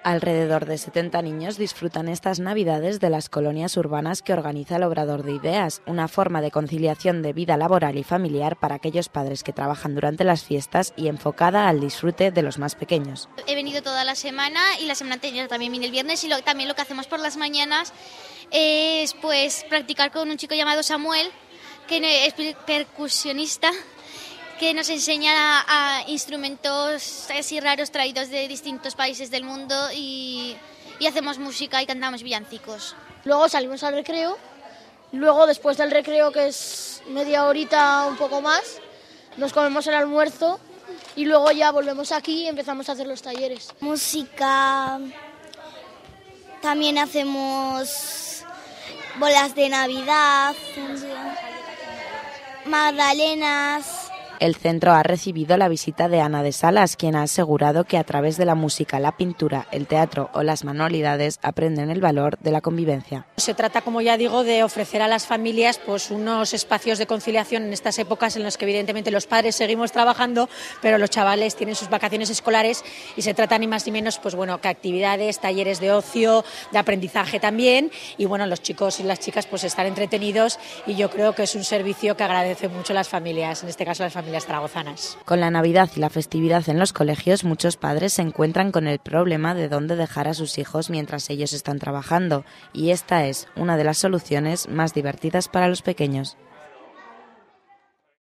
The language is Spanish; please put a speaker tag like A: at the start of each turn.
A: Alrededor de 70 niños disfrutan estas Navidades de las colonias urbanas que organiza el Obrador de Ideas, una forma de conciliación de vida laboral y familiar para aquellos padres que trabajan durante las fiestas y enfocada al disfrute de los más pequeños.
B: He venido toda la semana y la semana anterior también vine el viernes y también lo que hacemos por las mañanas es pues practicar con un chico llamado Samuel, que es percusionista, que nos enseña a instrumentos así raros traídos de distintos países del mundo y hacemos música y cantamos villancicos.
C: Luego salimos al recreo, luego después del recreo, que es media horita un poco más, nos comemos el almuerzo y luego ya volvemos aquí y empezamos a hacer los talleres.
D: Música, también hacemos bolas de Navidad, magdalenas.
A: El centro ha recibido la visita de Ana de Salas, quien ha asegurado que a través de la música, la pintura, el teatro o las manualidades aprenden el valor de la convivencia.
E: Se trata, como ya digo, de ofrecer a las familias pues unos espacios de conciliación en estas épocas en las que evidentemente los padres seguimos trabajando, pero los chavales tienen sus vacaciones escolares y se trata ni más ni menos pues bueno, que actividades, talleres de ocio, de aprendizaje también, y bueno, los chicos y las chicas pues están entretenidos y yo creo que es un servicio que agradece mucho las familias, en este caso las familias zaragozanas.
A: Con la Navidad y la festividad en los colegios, muchos padres se encuentran con el problema de dónde dejar a sus hijos mientras ellos están trabajando, y esta es una de las soluciones más divertidas para los pequeños.